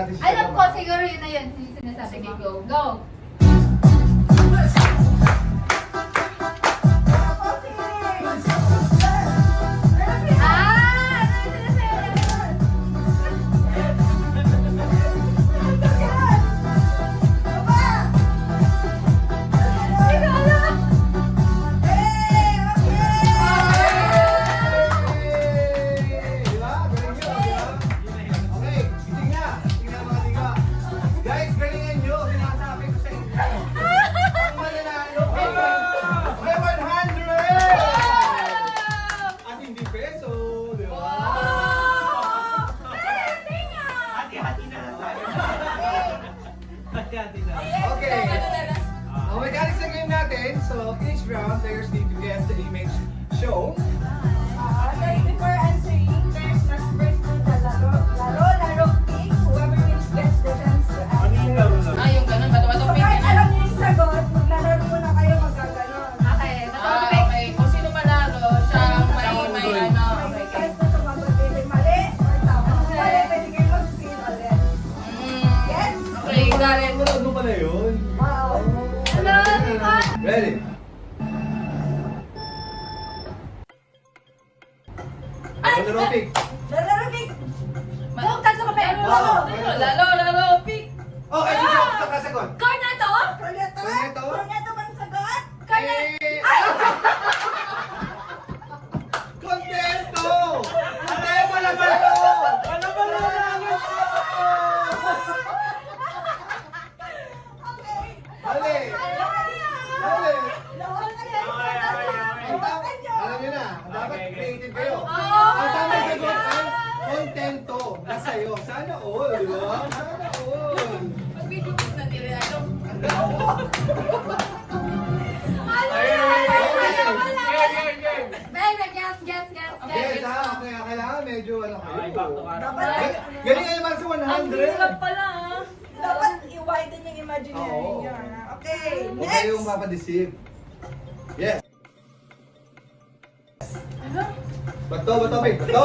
Alam ko, siguro yun na yun. Yung sinasabi Sige, mo. go. Go! Ah! Ano yung sinasabi? Hindi ko alam. Diba? Galing nyo, diba? Okay, gising na. Gising na mga tiga. Guys, galingan nyo. Sinasabi ko sa inyo. Ang mananalo. Okay, 100! At hindi peso, diba? Hati-hati na lang tayo. Hati-hati na. Okay. Ang mechanics ng game natin, so each round, players need to guess the image shown. Just before answering, players must first do the laro pick. Whoever wins gets the chance to Ano yung answer. laro na? Ah, yung ganun. Bato-bato So pick kahit na. alam niyo yung sagot, maglalaro muna kayo magaganon. Okay, Ah, okay. Kung sino manalo, siya ang may ano. May Okay, chance na sumagot either mali or tama. Kung mali, pwede kayo mag-spin ulit. Yes? Okay, galing. Ano pala yun? Wow. Hello, Nicole! Ready? Laro pick. Laro pick. Go, tatlo ka pa. Lalo, pick. Okay, hindi ako kakasagot. Corneto? Corneto? Corneto? Corneto bang sagot? Corneto? Contento! Hindi mo na malo! Ano ba lang? Okay. Mali! Mali! Lawal na yan. Ang tama, alam nyo na, dapat Okay. creative kayo. Oh, Ang tama sagot ay contento na sa'yo. Sana all, di ba? Sana all. Mag-video pick na nila. Yes, ha? Kaya kailangan medyo ano kayo. Okay, back to back. Dapat, Galing kayo para sa 100. pala. dapat i-widen yung imaginary Oo. niyo. Okay, Huwag next. kayong papadeceive. Yes. Ano? Bato, pick. Bato,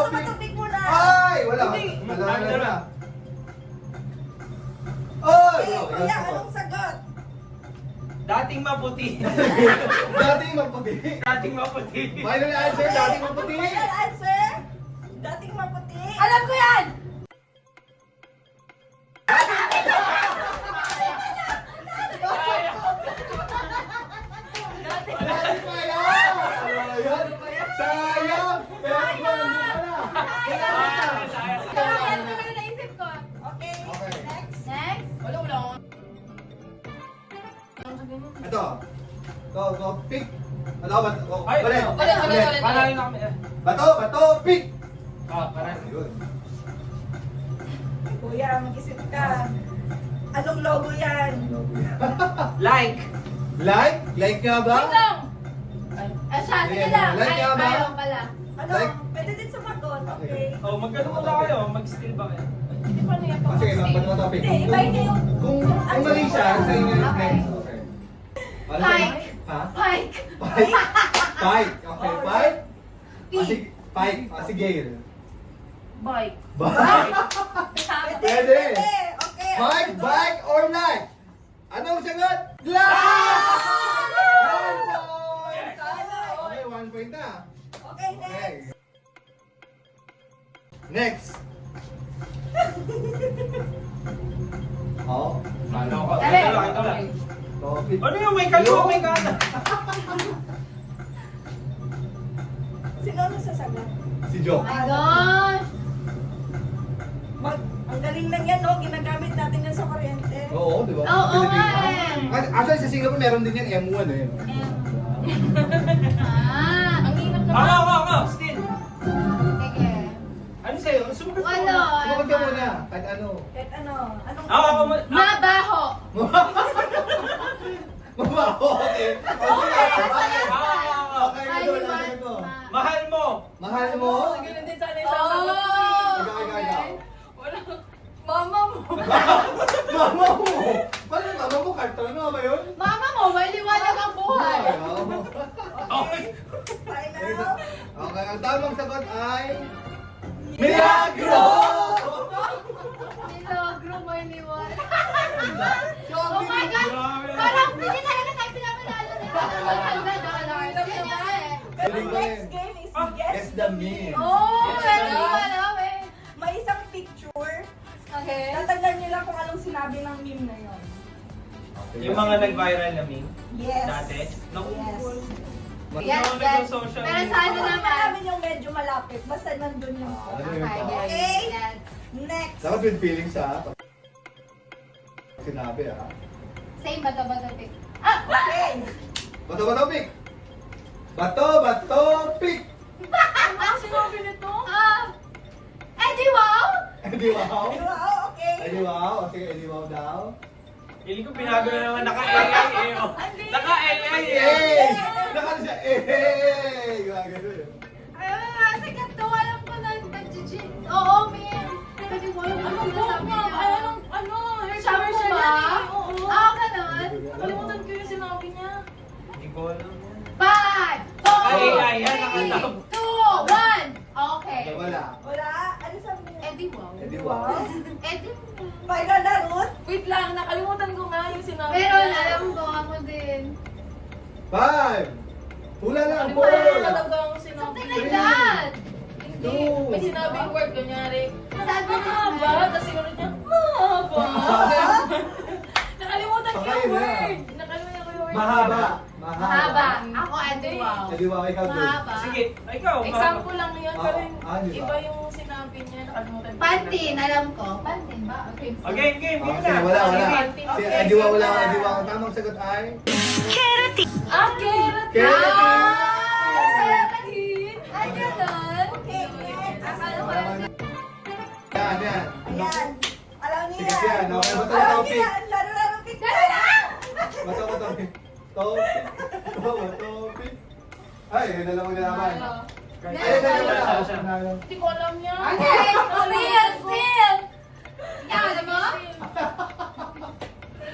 pick. Pick muna. Ay! Wala. Hindi. Wala Time na. na. Ay! Okay, kuya, anong sagot? Dating maputi. Dating magputi. Dating maputi. Final answer, dating magputi. Final answer? Dating maputi. Alam ko yan! Sayang! Sayang! Ito yan talaga naisip ko. Okay, Okay. next. Next. Wala. Ito. Go, pick. Ano ba? Ay, Ulit. ulit. Panalo na kami. Bato, pick. Parang. Ayun. Kuya, mag-isip ka. Anong logo yan? Like. Like nga ba? Wait lang. Siya, sige lang. Like nga ba? Ayaw pala. Ano? Like- Pwede din sumagot. Okay. Okay. Oh, magkano muna kayo? Mag-steal ba kayo? Hindi pa niya pa. Sige, bato topic. Hindi, iba yun yung... Kung mali siya, sa inyo yung Okay. next. Okay. Ano Pike. Ha? Pike. Pike. Pike. Okay, Pike. P. Pike. Sige. Bike. Bike. Pwede. Okay. Bike, bike, or like? Anong sagot? Like! 1 point! Okay, 1 point na. Okay, Okay. next. Next. Oh, Ano ko? Dali. Ito lang. topic. Ano yung may kaliwa, may kanan? Sino ang sasagot? Si Joe. Oh my gosh. Ang galing lang yan, no? Ginagamit natin yan sa kuryente. Oo, di ba? Oo nga Pilipinas. Actually, sa Singapore, meron din yan M1 eh. Ah. Ang inap na. Ako. Steal. Sige. Ano sa'yo? Sumagot ka Ano? muna. Sumagot ka muna. Kahit ano. Kahit ano? Anong... Ako. Mabaho. Mabaho. Okay. Okay. Okay, Ay, ito, di ba? ito. Mahal mo. Mahal mo? Ganun din sana Oh. Ikaw. Wala. Mama mo. Mama mo! Paano mama mo? Karton mo ba yun? Mama mo, may liwanag ang buhay. Okay. Final? Okay, ang tamang sagot ay... Milagro! Milagro. mo iniwan. So, Oh my God! Grabe. Parang hindi talaga tayo pinapalalo na. Pero next game is Guess the meme. Oh, pwede ko alam eh. May isang picture. Okay. Tatandaan niyo lang kung anong sinabi ng meme na yon. Yung mga nag-viral na meme Yes. dati. Naku, Yes. Yes, Ano yes. nag-social Pero media? sa ano Ano naman? namin yung medyo malapit. Basta nandun yung... Ano yun Okay, pa? Okay. yes. Next. Dapat with feelings ha. Sinabi ha. Same bato-bato pick. Okay. Bato, bato, pick! Bato, bato, pick! Ano sinabi nito? Eddie Wow? Edi wow? Wow, okay. Edi wow? O sige, edi wow daw. Feeling ko binago na naman naka-AI eh. Oh. Naka-AI eh. Eh! Nakano siya, eh! Gumagano yun. Sikat to. Alam ko na nag-gym. Oo, ma'am. Eddie Wow. Ano ba? Ano? Sabi mo ba? Oo. Ganon. Nakalimutan ko yung sinabi niya. Hindi ko alam yan. 5, 4, Ay, yan, nakatab. 2, 1. Okay. Wala. Wala. Ano sabi niya? Eddie Wow. Edi wow. Eddie Wow. Final na, Ruth? Wait lang, nakalimutan ko nga yung sinabi Meron, niya. alam ko. Ako din. 5! Hula lang, Nakalimutan ko 4! talaga ang sinabi. Something like that. Hindi. May sinabing word, kunyari. Sabi niya. Mahaba. Tapos sinunod niya, mahaba. Nakalimutan ko Baka yung yun na. word. Nakalimutan ko yung word. Mahaba. Mahaba. Ako, Eddie Wow. Edi wow, ikaw din. Mahaba. Sige, ikaw. Example lang yun, pero di ba? iba yung sinabi niya. Nakalimutan ko. Pantin, alam ko. Pantin ba? Okay. Okay, game Okay, na. wala, wala. Okay, Si okay. Edi wow, wala. Edi wow. Ang tamang sagot ay... Ah, carrot. Keratin! Keratin! Ay, ganon. Okay, next. Akala ko lang. Yan, yan. Ayan. Alam niyo Sige, yan. Okay, bato, Alam bato, niyo pick. yan. Laro-laro pick. Bato, bato, pick. Topic. Topic. Ay, yun na lang ang nalaman. Ay, yun na lang. Hindi ko alam yan. Okay, still. Yan, alam mo?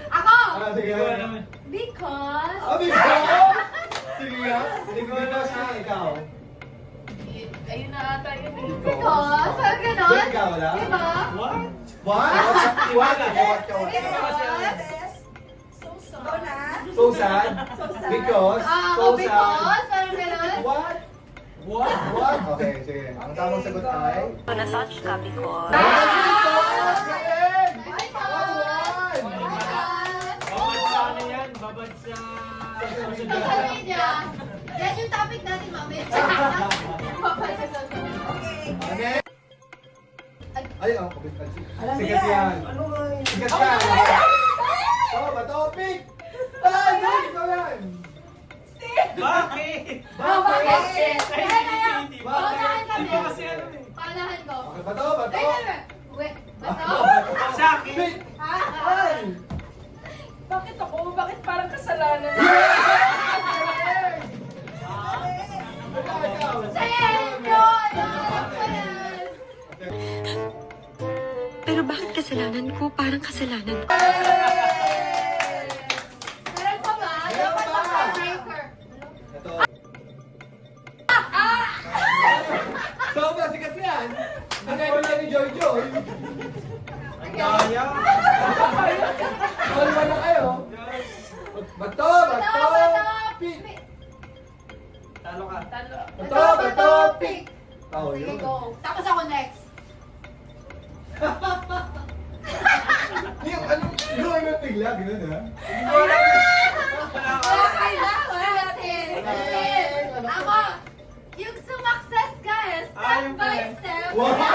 Ako! Ah, sige. Hindi ko alam eh. Because... Ah, bigla? Sige nga. Hindi ko alam na ikaw. Ayun na ata yun eh. Because... Parang ganon. Ikaw, wala? Diba? What? What? Tiwala. What? What? Yes. So sad. Go na. So sad? So sad. Because? So Oh, sad? because... Parang ganon. What? What? What? Okay, sige. Ang tamang sagot ay... Na-touch ka because... Because! Galing! Ay, One! Babad sa ano yan? Babad sa... social media. Yan yung topic natin mamaya. Papasok sa Okay. Okay. Ay, ang kapit. Alam niyo Sigat yan. Ano ba yun? Sigat yan. Oh, ba topic? Ay, yan, ikaw yan. Bakit? Bakit? Ay, hindi. Paunahan kami. Hindi kasi ano eh. Paunahan ko. Okay, bato, bato. Wait, bato? Sa akin. Pick. Ha? Ay! Bakit ako? Bakit parang kasalanan? Ikaw. Sa'yo! Alam ko yan. Pero bakit kasalanan ko? Parang kasalanan ko. Meron pa ba? Dapat mag-breaker. Ito. Sobrang sikat yan. Nagkaiba ni Joy Joy. Ang daya. All na kayo. Bato, bato, pick. Talo ka. Talo. Bato, bato, pick. Oh, Sige, yun. go. Tapos ako next. Yung ano, yung ano bigla, gano'n ha? Okay lang. Wala. Ako, yung sumakses ka eh. Step by step. Wow! Step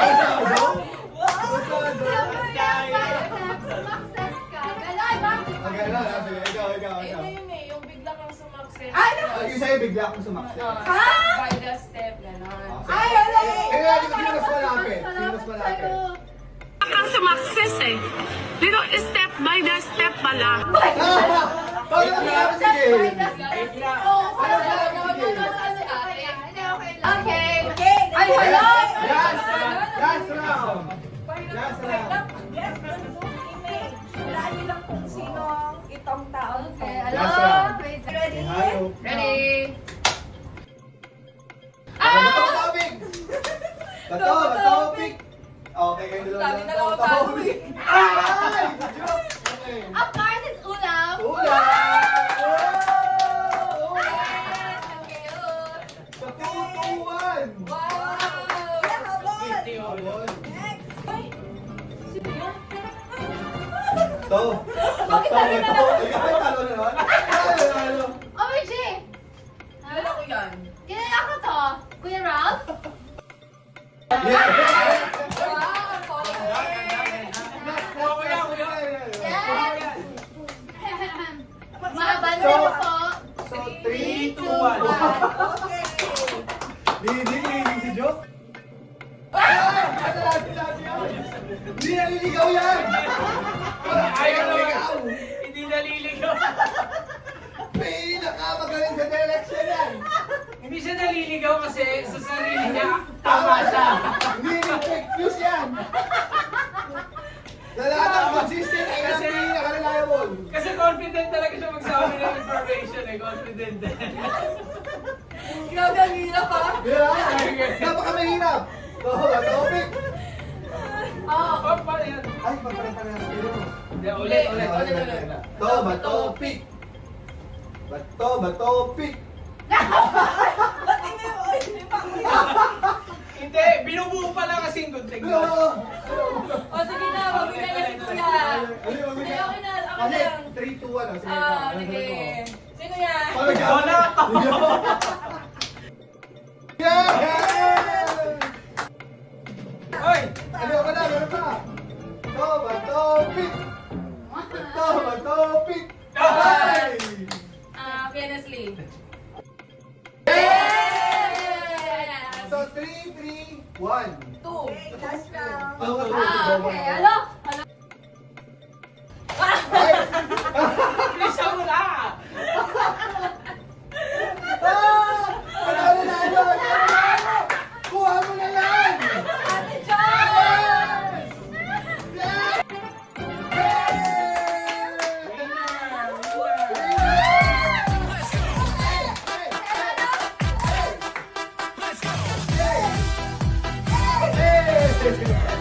by step. Sumakses ka. Ganon, bakit? Ang gano'n ha? Sige, ikaw. Ayun na yun eh, yung bigla kang sumakses. Ay, Yung sa'yo bigla akong sumaksin. Ha? By the step, gano'n. Ay, wala. Kaya sino mas malapit? Sino mas malapit? Ang sumakses eh. Pero step by the step pala. Paano na malapit si Gail? Okay. Okay. Ay, hello! Last round! Last round. Yes, the Zoom image. Walaan niyo lang kung sino itong tao. Okay, Last hello? round. Wait. Ready? Hello. Ready? Bato, topic! Bato, pick! Okay, kayo dalawa. Dami na lang ako talo eh. Ah! bato. Bakit Bato, talo na bato. lang? Ay, talo na naman. Ay, talo. Oh, Michi! Kilala ko yan. Kilala ko to. Kuya Ralph? Yeah. Wow, okay. Yes! Mga banda po. So, 3, 2, 1. Okay. Leading si Jo. Hindi naliligaw yan! Ayaw naman. Naliligaw! Hindi naliligaw. Pinakamagaling sa direction yan! Hindi siya naliligaw kasi sa sarili niya, tama siya. Hindi fake news yan! Sa lahat ng consistent ay Kasi- pinaka-reliable! Kasi confident talaga siya magsabi ng information eh. Confident eh. Grabe, ang hirap ha. Yeah. Napakamahirap! Oo, topic! Oh. Oh, paano yan? Ay, pagpare-pareha sa iyo. Hindi, ulit. To, topic! Topic! Ba't hindi pa ako Hindi, binubuo pa lang kasing good thing. No! O sige na, magbigay na si Kuya. Ano yung Sige, okay na, ako Ano? lang. 3, 2, 1. Sige, Ah, sige. Sino yan? Wala ka. Yeah! Hoy! Ano ka na? Meron pa! Topic! Topic! Ay! Kenneth Lee. Yay! So, 3, 3, 1. 2. Last round. Ah, okay. Hello? Hello? Bisa mo na! Panalo na ano? Kuha mo na yan! Ate John! Yes! Hey!